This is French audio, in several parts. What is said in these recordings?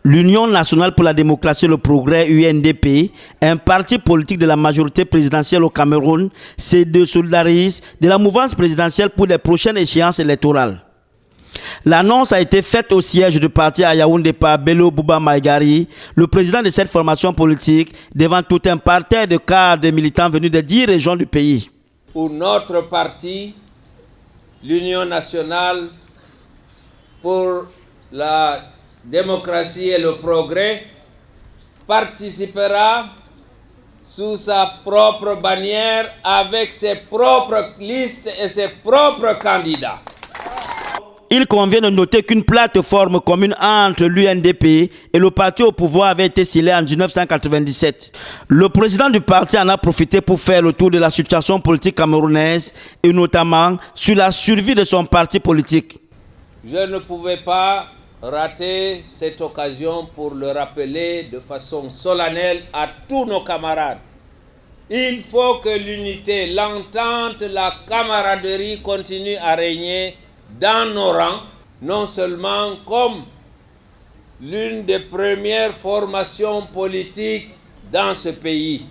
L'Union nationale pour la démocratie et le progrès, UNDP, un parti politique de la majorité présidentielle au Cameroun, se désolidarise de la mouvance présidentielle pour les prochaines échéances électorales. L'annonce a été faite au siège du parti à Yaoundé par Bello Bouba Maïgari, le président de cette formation politique, devant tout un parterre de cadres et militants venus des 10 régions du pays. Pour notre parti, l'Union nationale pour la démocratie et le progrès, participera sous sa propre bannière avec ses propres listes et ses propres candidats. Il convient de noter qu'une plateforme commune entre l'UNDP et le parti au pouvoir avait été scellée en 1997. Le président du parti en a profité pour faire le tour de la situation politique camerounaise et notamment sur la survie de son parti politique. Je ne pouvais pas rater cette occasion pour le rappeler de façon solennelle à tous nos camarades. Il faut que l'unité, l'entente, la camaraderie continuent à régner dans nos rangs, non seulement comme l'une des premières formations politiques dans ce pays,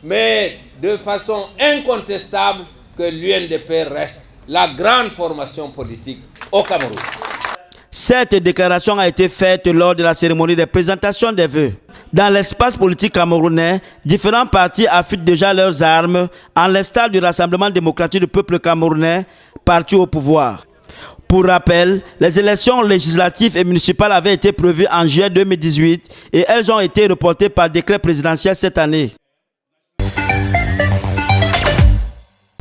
mais de façon incontestable que l'UNDP reste la grande formation politique au Cameroun. Cette déclaration a été faite lors de la cérémonie de présentation des vœux. Dans l'espace politique camerounais, différents partis affûtent déjà leurs armes, en l'instar du Rassemblement démocratique du peuple camerounais, parti au pouvoir. Pour rappel, les élections législatives et municipales avaient été prévues en juillet 2018 et elles ont été reportées par décret présidentiel cette année.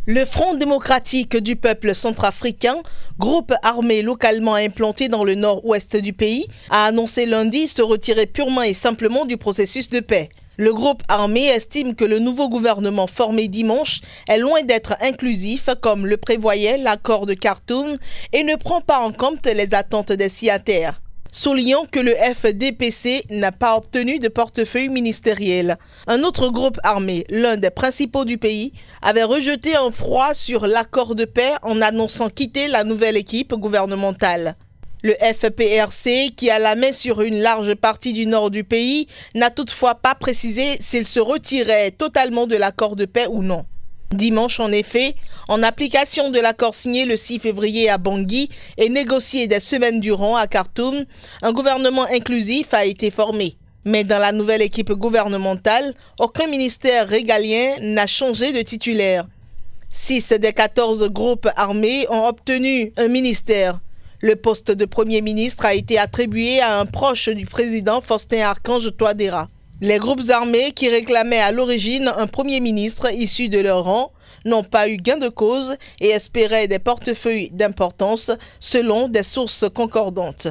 Le Front démocratique du peuple centrafricain, groupe armé localement implanté dans le nord-ouest du pays, a annoncé lundi se retirer purement et simplement du processus de paix. Le groupe armé estime que le nouveau gouvernement formé dimanche est loin d'être inclusif comme le prévoyait l'accord de Khartoum et ne prend pas en compte les attentes des signataires. Soulignant que le FDPC n'a pas obtenu de portefeuille ministériel. Un autre groupe armé, l'un des principaux du pays, avait rejeté un froid sur l'accord de paix en annonçant quitter la nouvelle équipe gouvernementale. Le FPRC, qui a la main sur une large partie du nord du pays, n'a toutefois pas précisé s'il se retirait totalement de l'accord de paix ou non. Dimanche, en effet, en application de l'accord signé le 6 février à Bangui et négocié des semaines durant à Khartoum, un gouvernement inclusif a été formé. Mais dans la nouvelle équipe gouvernementale, aucun ministère régalien n'a changé de titulaire. 6 des 14 groupes armés ont obtenu un ministère. Le poste de Premier ministre a été attribué à un proche du président Faustin Archange Touadéra. Les groupes armés qui réclamaient à l'origine un Premier ministre issu de leur rang n'ont pas eu gain de cause et espéraient des portefeuilles d'importance selon des sources concordantes.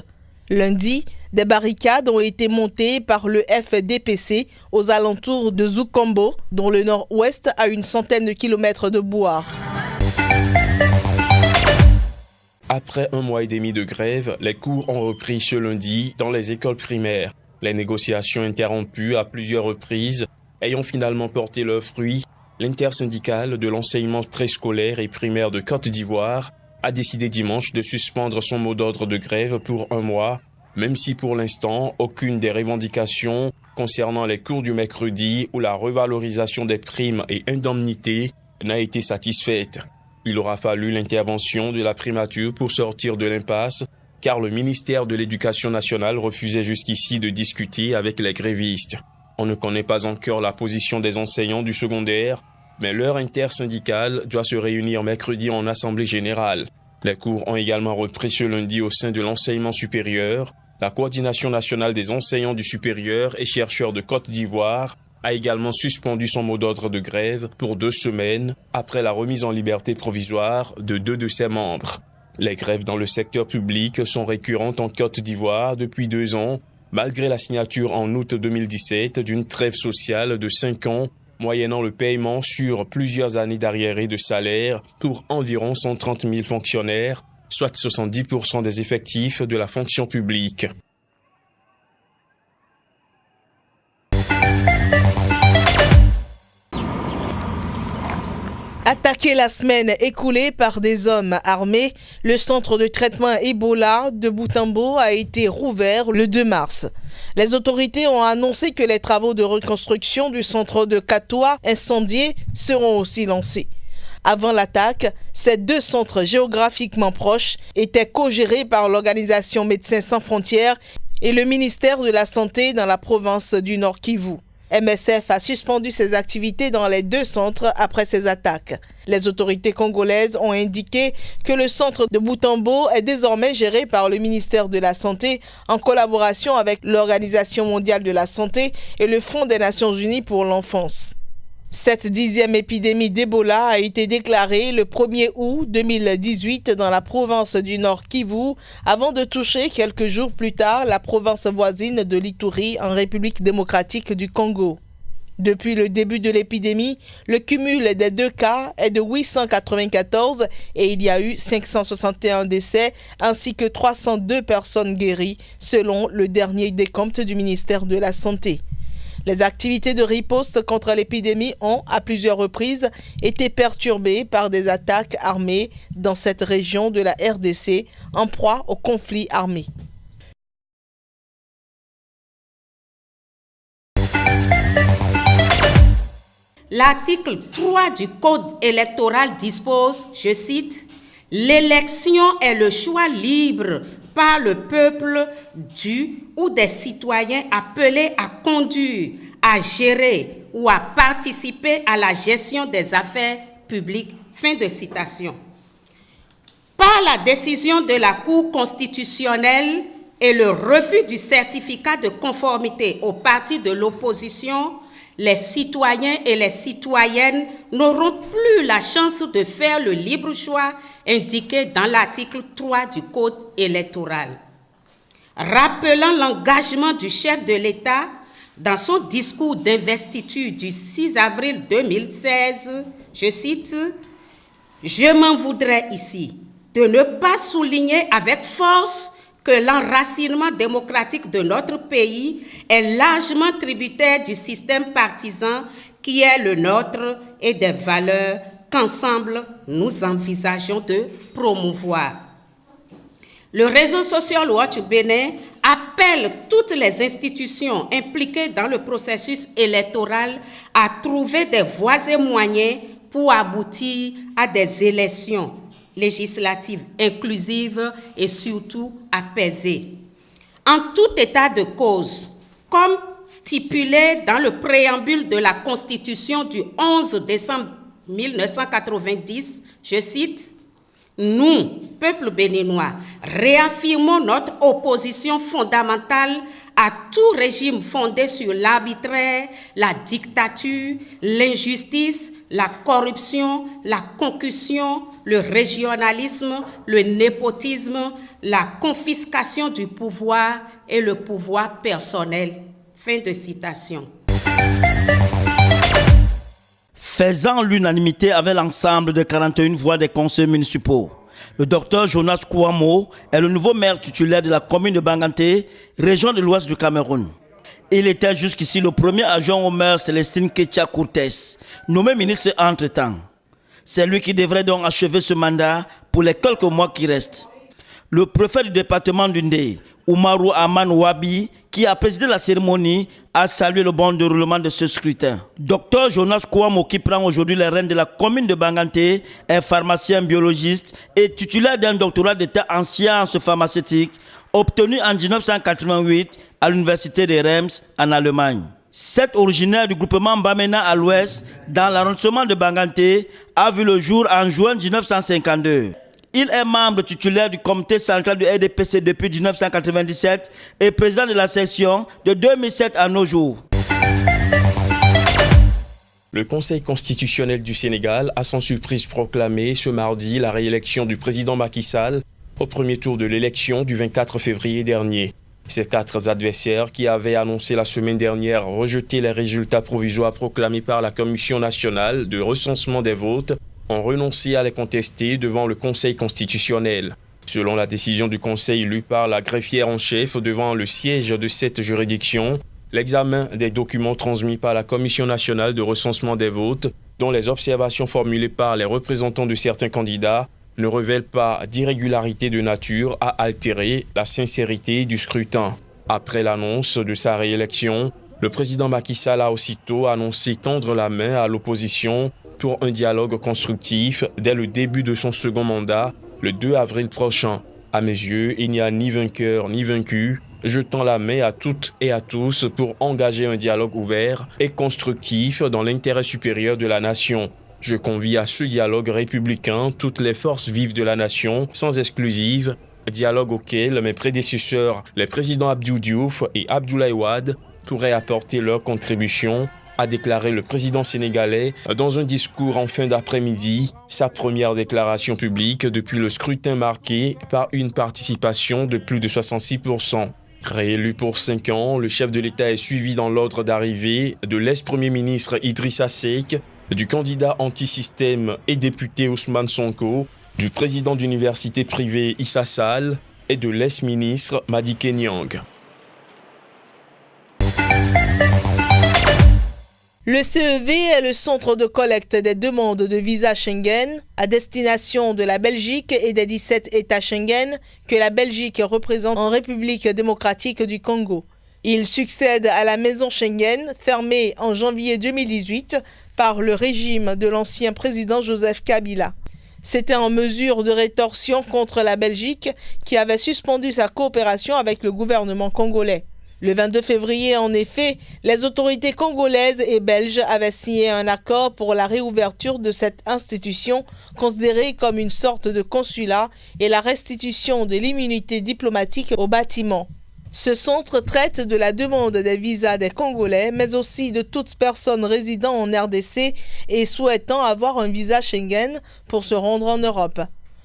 Lundi, des barricades ont été montées par le FDPC aux alentours de Zoukombo, dont le nord-ouest a une centaine de kilomètres de Bouar. Après un mois et demi de grève, les cours ont repris ce lundi dans les écoles primaires. Les négociations interrompues à plusieurs reprises ayant finalement porté leurs fruits, l'intersyndicale de l'enseignement préscolaire et primaire de Côte d'Ivoire a décidé dimanche de suspendre son mot d'ordre de grève pour un mois, même si pour l'instant, aucune des revendications concernant les cours du mercredi ou la revalorisation des primes et indemnités n'a été satisfaite. Il aura fallu l'intervention de la primature pour sortir de l'impasse, car le ministère de l'Éducation nationale refusait jusqu'ici de discuter avec les grévistes. On ne connaît pas encore la position des enseignants du secondaire, mais l'heure intersyndicale doit se réunir mercredi en assemblée générale. Les cours ont également repris ce lundi au sein de l'enseignement supérieur. La coordination nationale des enseignants du supérieur et chercheurs de Côte d'Ivoire a également suspendu son mot d'ordre de grève pour 2 semaines après la remise en liberté provisoire de 2 de ses membres. Les grèves dans le secteur public sont récurrentes en Côte d'Ivoire depuis 2 ans, malgré la signature en août 2017 d'une trêve sociale de 5 ans, moyennant le paiement sur plusieurs années d'arriérés de salaire pour environ 130 000 fonctionnaires, soit 70% des effectifs de la fonction publique. Attaqué la semaine écoulée par des hommes armés, le centre de traitement Ebola de Butembo a été rouvert le 2 mars. Les autorités ont annoncé que les travaux de reconstruction du centre de Katoa incendié seront aussi lancés. Avant l'attaque, ces deux centres géographiquement proches étaient co-gérés par l'organisation Médecins sans frontières et le ministère de la Santé dans la province du Nord Kivu. MSF a suspendu ses activités dans les deux centres après ces attaques. Les autorités congolaises ont indiqué que le centre de Butembo est désormais géré par le ministère de la Santé en collaboration avec l'Organisation mondiale de la santé et le Fonds des Nations unies pour l'enfance. Cette 10e épidémie d'Ebola a été déclarée le 1er août 2018 dans la province du Nord Kivu avant de toucher quelques jours plus tard la province voisine de l'Ituri en République démocratique du Congo. Depuis le début de l'épidémie, le cumul des deux cas est de 894 et il y a eu 561 décès ainsi que 302 personnes guéries selon le dernier décompte du ministère de la Santé. Les activités de riposte contre l'épidémie ont, à plusieurs reprises, été perturbées par des attaques armées dans cette région de la RDC en proie au conflit armé. L'article 3 du Code électoral dispose, je cite, « L'élection est le choix libre par le peuple du ou des citoyens appelés à conduire, à gérer ou à participer à la gestion des affaires publiques. » Fin de citation. Par la décision de la Cour constitutionnelle et le refus du certificat de conformité aux partis de l'opposition, les citoyens et les citoyennes n'auront plus la chance de faire le libre choix indiqué dans l'article 3 du Code électoral. Rappelant l'engagement du chef de l'État dans son discours d'investiture du 6 avril 2016, je cite, « Je m'en voudrais ici de ne pas souligner avec force que l'enracinement démocratique de notre pays est largement tributaire du système partisan qui est le nôtre et des valeurs qu'ensemble nous envisageons de promouvoir. » Le réseau Social Watch Bénin appelle toutes les institutions impliquées dans le processus électoral à trouver des voies et moyens pour aboutir à des élections législatives inclusives et surtout apaisées. En tout état de cause, comme stipulé dans le préambule de la Constitution du 11 décembre 1990, je cite, « Nous, peuple béninois, réaffirmons notre opposition fondamentale à tout régime fondé sur l'arbitraire, la dictature, l'injustice, la corruption, la concussion, le régionalisme, le népotisme, la confiscation du pouvoir et le pouvoir personnel. » Fin de citation. Faisant l'unanimité avec l'ensemble de 41 voix des conseils municipaux. Le docteur Jonas Kouamo est le nouveau maire titulaire de la commune de Banganté, région de l'ouest du Cameroun. Il était jusqu'ici le premier adjoint au maire Célestine Ketia Courtes, nommé ministre entre-temps. C'est lui qui devrait donc achever ce mandat pour les quelques mois qui restent. Le préfet du département d'Undé, Oumarou Aman Wabi, qui a présidé la cérémonie, a salué le bon déroulement de ce scrutin. Dr Jonas Kouamo, qui prend aujourd'hui les rênes de la commune de Banganté, est pharmacien biologiste et titulaire d'un doctorat d'état en sciences pharmaceutiques obtenu en 1988 à l'université de Reims en Allemagne. Cet originaire du groupement Bamena à l'ouest, dans l'arrondissement de Banganté, a vu le jour en juin 1952. Il est membre titulaire du comité central du RDPC depuis 1997 et président de la section de 2007 à nos jours. Le Conseil constitutionnel du Sénégal a sans surprise proclamé ce mardi la réélection du président Macky Sall au premier tour de l'élection du 24 février dernier. Ces quatre adversaires qui avaient annoncé la semaine dernière rejeter les résultats provisoires proclamés par la Commission nationale de recensement des votes ont renoncé à les contester devant le Conseil constitutionnel. Selon la décision du Conseil lue par la greffière en chef devant le siège de cette juridiction, l'examen des documents transmis par la Commission nationale de recensement des votes, dont les observations formulées par les représentants de certains candidats ne révèlent pas d'irrégularité de nature à altérer la sincérité du scrutin. Après l'annonce de sa réélection, le président Macky Sall a aussitôt annoncé tendre la main à l'opposition pour un dialogue constructif dès le début de son second mandat, le 2 avril prochain. À mes yeux, il n'y a ni vainqueur ni vaincu. Je tends la main à toutes et à tous pour engager un dialogue ouvert et constructif dans l'intérêt supérieur de la nation. Je convie à ce dialogue républicain toutes les forces vives de la nation, sans exclusive, dialogue auquel mes prédécesseurs, les présidents Abdou Diouf et Abdoulaye Wade, pourraient apporter leur contribution, a déclaré le président sénégalais dans un discours en fin d'après-midi, sa première déclaration publique depuis le scrutin marqué par une participation de plus de 66%. Réélu pour 5 ans, le chef de l'État est suivi dans l'ordre d'arrivée de l'ex-premier ministre Idrissa Seck, du candidat anti-système et député Ousmane Sonko, du président d'université privée Issa Sall et de l'ex-ministre Madické Niang. Le CEV est le centre de collecte des demandes de visa Schengen à destination de la Belgique et des 17 États Schengen que la Belgique représente en République démocratique du Congo. Il succède à la maison Schengen, fermée en janvier 2018 par le régime de l'ancien président Joseph Kabila. C'était en mesure de rétorsion contre la Belgique qui avait suspendu sa coopération avec le gouvernement congolais. Le 22 février, en effet, les autorités congolaises et belges avaient signé un accord pour la réouverture de cette institution considérée comme une sorte de consulat et la restitution de l'immunité diplomatique au bâtiment. Ce centre traite de la demande des visas des Congolais, mais aussi de toute personne résidant en RDC et souhaitant avoir un visa Schengen pour se rendre en Europe.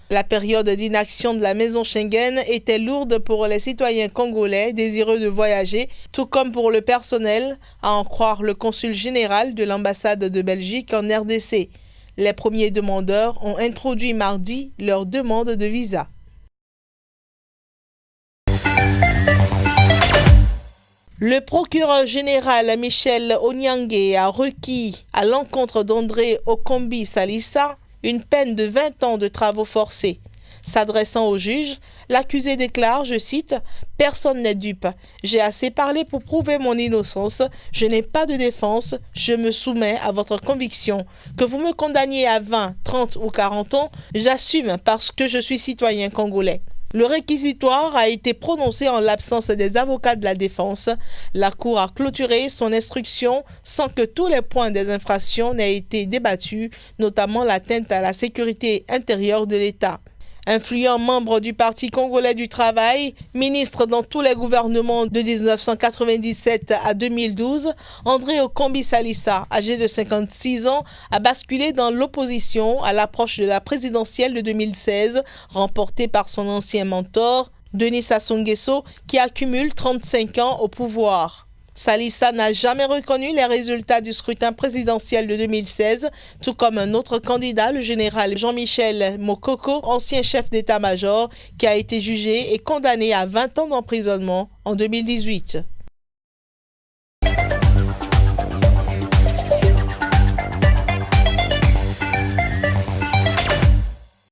La période d'inaction de la maison Schengen était lourde pour les citoyens congolais désireux de voyager, tout comme pour le personnel, à en croire le consul général de l'ambassade de Belgique en RDC. Les premiers demandeurs ont introduit mardi leur demande de visa. Le procureur général Michel Onyangue a requis à l'encontre d'André Okombi Salissa une peine de 20 ans de travaux forcés. S'adressant au juge, l'accusé déclare, je cite, « Personne n'est dupe. J'ai assez parlé pour prouver mon innocence. Je n'ai pas de défense. Je me soumets à votre conviction. Que vous me condamniez à 20, 30 ou 40 ans, j'assume parce que je suis citoyen congolais. » Le réquisitoire a été prononcé en l'absence des avocats de la défense. La Cour a clôturé son instruction sans que tous les points des infractions n'aient été débattus, notamment l'atteinte à la sécurité intérieure de l'État. Influent membre du Parti congolais du travail, ministre dans tous les gouvernements de 1997 à 2012, André Okombi Salissa, âgé de 56 ans, a basculé dans l'opposition à l'approche de la présidentielle de 2016, remportée par son ancien mentor, Denis Sassou Nguesso, qui accumule 35 ans au pouvoir. Salissa n'a jamais reconnu les résultats du scrutin présidentiel de 2016, tout comme un autre candidat, le général Jean-Michel Mokoko, ancien chef d'état-major, qui a été jugé et condamné à 20 ans d'emprisonnement en 2018.